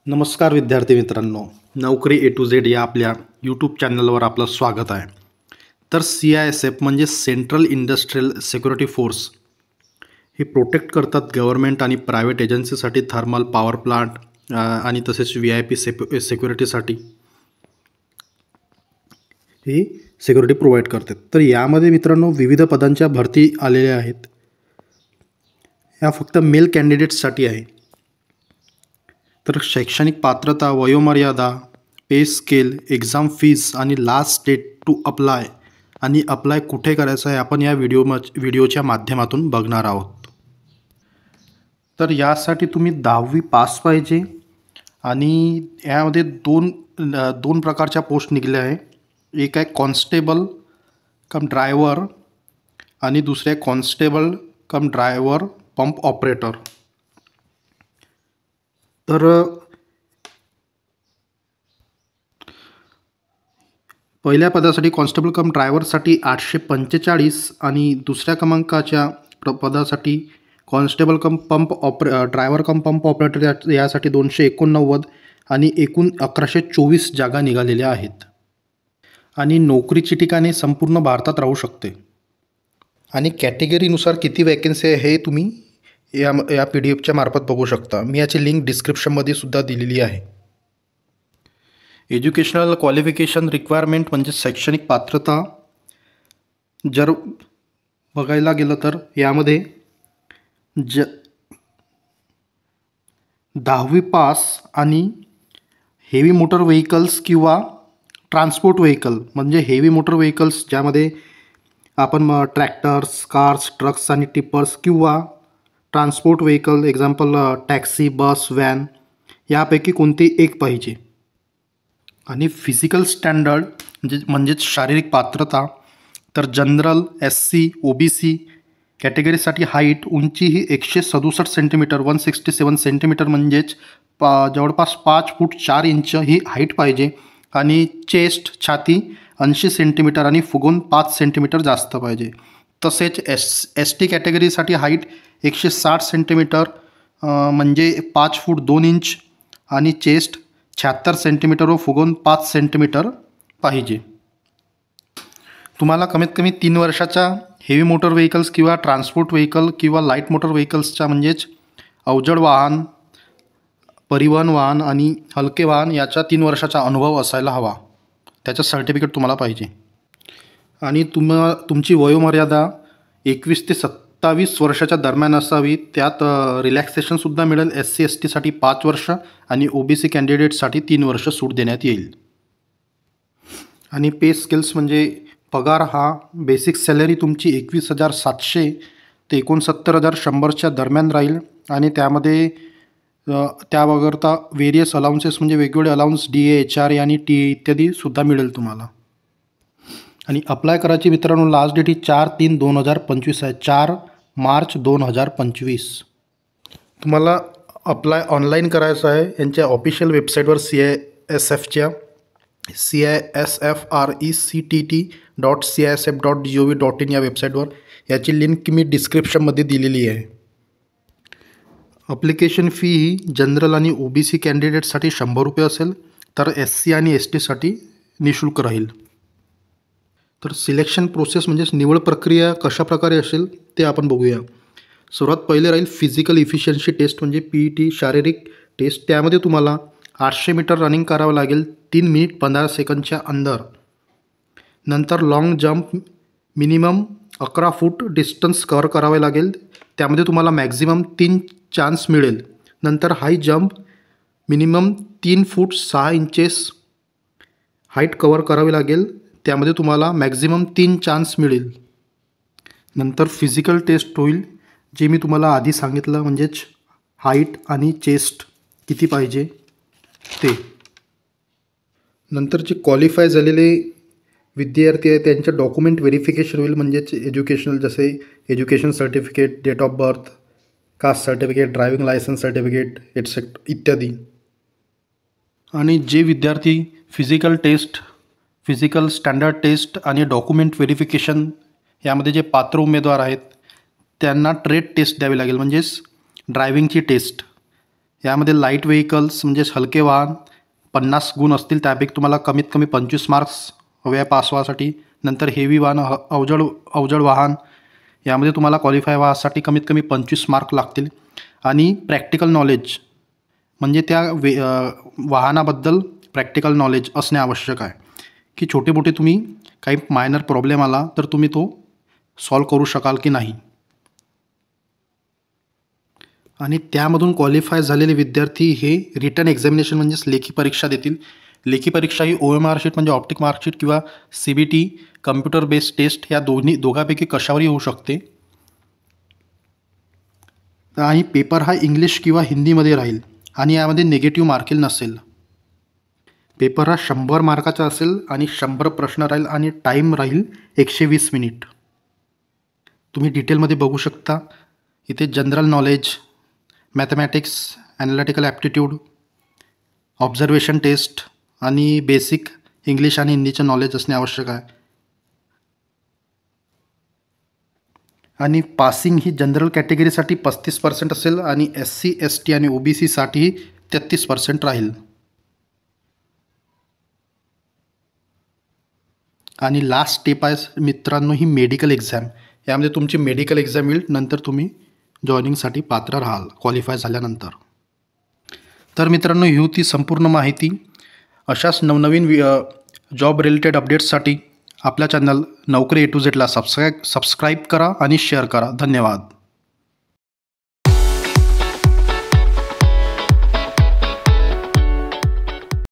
नमस्कार विद्यार्थी मित्रांनो, नोकरी ए टू झेड या आपल्या यूट्यूब चॅनलवर आपलं स्वागत आहे. तर CISF म्हणजे सेंट्रल इंडस्ट्रियल सिक्युरिटी फोर्स हे प्रोटेक्ट करतात गव्हर्नमेंट आणि प्रायव्हेट एजन्सीसाठी थर्मल पॉवर प्लांट आणि तसेच VIP सिक्युरिटीसाठी ही सिक्युरिटी प्रोव्हाइड करतात. तर यामध्ये मित्रांनो विविध पदांच्या भरती आलेल्या आहेत. या फक्त मेल कॅन्डिडेट्ससाठी आहे. तर शैक्षणिक पात्रता, वयोमर्यादा, पे स्केल, एक्झाम फीज आणि लास्ट डेट टू अप्लाय आणि अप्लाय कुठे करायचं आहे आपण या व्हिडिओच्या माध्यमातून बघणार आहोत. तर यासाठी तुम्ही 10वी पास पाहिजे आणि यामध्ये दोन प्रकारच्या पोस्ट निघल्या आहे. एक आहे कॉन्स्टेबल कम ड्रायव्हर आणि दुसरे आहे कॉन्स्टेबल कम ड्रायव्हर पंप ऑपरेटर. तर पहिल्या पदासाठी कॉन्स्टेबल कम ड्रायव्हरसाठी 845 आणि दुसऱ्या क्रमांकाच्या पदासाठी कॉन्स्टेबल कम ड्रायव्हर कम पंप ऑपरेटर यासाठी 289 आणि एकूण 1124 जागा निघालेल्या आहेत. आणि नोकरीची ठिकाणे संपूर्ण भारतात राहू शकते. आणि कॅटेगरीनुसार किती वॅकन्सी आहे हे तुम्ही या PDF मार्फत बघू शकता. मी याची लिंक डिस्क्रिप्शनमध्ये सुद्धा दिलेली आहे. एज्युकेशनल क्वालिफिकेशन रिक्वायरमेंट म्हणजे शैक्षणिक पात्रता जर बघायला गेलं तर यामध्ये 10वी पास आणि हेवी मोटर व्हेकल्स किंवा ट्रान्सपोर्ट व्हेकल म्हणजे हेवी मोटर व्हेकल्स ज्यामध्ये आपण ट्रॅक्टर्स, कार्स, ट्रक्स आणि टिपर्स किंवा ट्रान्सपोर्ट व्हेकल एक्झाम्पल टॅक्सी, बस, व्हॅन यापैकी कोणती एक पाहिजे. आणि फिजिकल स्टँडर्ड म्हणजेच शारीरिक पात्रता तर जनरल, SC, OBC कॅटेगरीसाठी हाईट उंची ही 167 सेंटीमीटर 167 सेंटीमीटर म्हणजेच जवळपास 5 फूट 4 इंच ही हाईट पाहिजे. आणि चेस्ट छाती 80 सेंटीमीटर आणि फुगून 5 सेंटीमीटर जास्त पाहिजे. तसेच ST कॅटेगरीसाठी हाईट 160 सेंटीमीटर म्हणजे 5 फूट 2 इंच आणि चेस्ट 76 सेंटीमीटर व फुगून 5 सेंटीमीटर पाहिजे. तुम्हाला कमीत कमी 3 वर्षाच्या हेवी मोटर व्हेकल्स किंवा ट्रान्सपोर्ट व्हेकल किंवा लाईट मोटर व्हेकल्सच्या म्हणजेच अवजड वाहन, परिवहन वाहन आणि हलके वाहन याचा 3 वर्षाचा अनुभव असायला हवा. त्याचं सर्टिफिकेट तुम्हाला पाहिजे. आणि तुमची वयोमर्यादा 21 ते 27 वर्षाच्या दरम्यान असावी. त्यात रिलॅक्सेशनसुद्धा मिळेल. SC STसाठी 5 वर्ष आणि OBC कॅन्डिडेटसाठी 3 वर्ष सूट देण्यात येईल. आणि पे स्केल्स म्हणजे पगार हा बेसिक सॅलरी तुमची 21,700 ते 69,100च्या दरम्यान राहील. आणि त्यामध्ये त्या वगळता व्हेरियस अलाउन्सेस म्हणजे वेगवेगळे अलाउन्स DA, HRA आणि TA इत्यादी सुद्धा मिळेल तुम्हाला. आणि अप्लाय करायची मित्रांनो लास्ट डेट ही 4/3/2025 आहे. 4 मार्च 2025. तुम्हाला अप्लाय ऑनलाईन करायचं आहे. यांच्या ऑफिशियल वेबसाईटवर CISFच्या CISFRECTT.CISF.gov.in या वेबसाईटवर याची लिंक मी डिस्क्रिप्शनमध्ये दिलेली आहे. अप्लिकेशन फी ही जनरल आणि OBC कॅन्डिडेटसाठी 100 रुपये असेल तर SC आणि STसाठी निःशुल्क राहील. तर सिलेक्शन प्रोसेस म्हणजेच निवड प्रक्रिया कशा प्रकारे असेल ते आपण बघूया. सर्वात पहिले राहील फिजिकल इफिशियन्सी टेस्ट म्हणजे PET शारीरिक टेस्ट. त्यामध्ये तुम्हाला 800 मीटर रनिंग करावं लागेल 3 मिनिट 15 सेकंदच्या अंदर. नंतर लॉंग जंप मिनिमम 11 फूट डिस्टन्स कव्हर करावे लागेल. त्यामध्ये तुम्हाला मॅक्झिमम 3 चान्स मिळेल. नंतर हाय जंप मिनिमम 3 फूट 6 इंचेस हाईट कव्हर करावी लागेल. त्यामध्ये तुम्हाला मॅक्झिमम 3 चान्स मिळेल. नंतर फिजिकल टेस्ट होईल जे मी तुम्हाला आधी सांगितलं म्हणजेच हाईट आणि चेस्ट किती पाहिजे ते. नंतर जे क्वालिफाय झालेले विद्यार्थी आहेत त्यांचं डॉक्युमेंट व्हेरिफिकेशन होईल म्हणजेच एज्युकेशनल जसे education certificate, date of birth, caste certificate, driving licence certificate etcetera इत्यादी. आणि जे विद्यार्थी फिजिकल स्टँडर्ड टेस्ट आणि डॉक्युमेंट व्हेरिफिकेशन यामध्ये जे पात्र उमेदवार आहेत त्यांना ट्रेड टेस्ट द्यावी लागेल म्हणजेच ड्रायव्हिंगची टेस्ट यामध्ये लाईट व्हेकल्स म्हणजेच हलके वाहन 50 गुण असतील, त्यापैकी तुम्हाला कमीत कमी 25 मार्क्स हवे आहे पास व्हासाठी. नंतर हेवी वाहन अवजड वाहन यामध्ये तुम्हाला क्वालिफाय व्हासाठी कमीत कमी 25 मार्क लागतील. आणि प्रॅक्टिकल नॉलेज म्हणजे त्या वाहनाबद्दल प्रॅक्टिकल नॉलेज असणे आवश्यक आहे, की छोटे मोठे तुम्ही काही मायनर प्रॉब्लेम आला तर तुम्ही तो सॉल्व करू शकाल की नाही. आणि त्यामधून क्वालिफाय झालेले विद्यार्थी हे रिटन एक्झामिनेशन म्हणजेच लेखी परीक्षा देतील. लेखी परीक्षा ही OMR शीट म्हणजे ऑप्टिक मार्कशीट किंवा CBT कम्प्युटर बेस्ड टेस्ट या दोघांपैकी कशावरही होऊ शकते. आणि पेपर हा इंग्लिश किंवा हिंदीमध्ये राहील आणि यामध्ये निगेटिव्ह मार्किंग नसेल. पेपर हा 100 मार्काचा असेल आणि 100 प्रश्न राहील आणि टाईम राहील 120 मिनिट. तुम्ही डिटेलमध्ये बघू शकता. इथे general knowledge, mathematics, analytical aptitude, observation test आणि बेसिक इंग्लिश आणि हिंदीचे नॉलेज असणे आवश्यक आहे. आणि पासिंग ही जनरल कॅटेगरीसाठी 35% असेल आणि SC ST आणि OBC साठी 33% राहील. आणि लास्ट स्टेप आहे मित्रांनो ही मेडिकल एक्झाम. यामध्ये तुमची मेडिकल एक्झाम येईल, नंतर तुम्ही जॉईनिंगसाठी पात्र राहाल क्वालिफाय झाल्यानंतर. तर मित्रांनो ही होती संपूर्ण माहिती. अशाच नवनवीन जॉब रिलेटेड अपडेट्ससाठी आपल्या चॅनल नोकरी A to Z ला सबस्क्राईब करा आणि शेअर करा. धन्यवाद.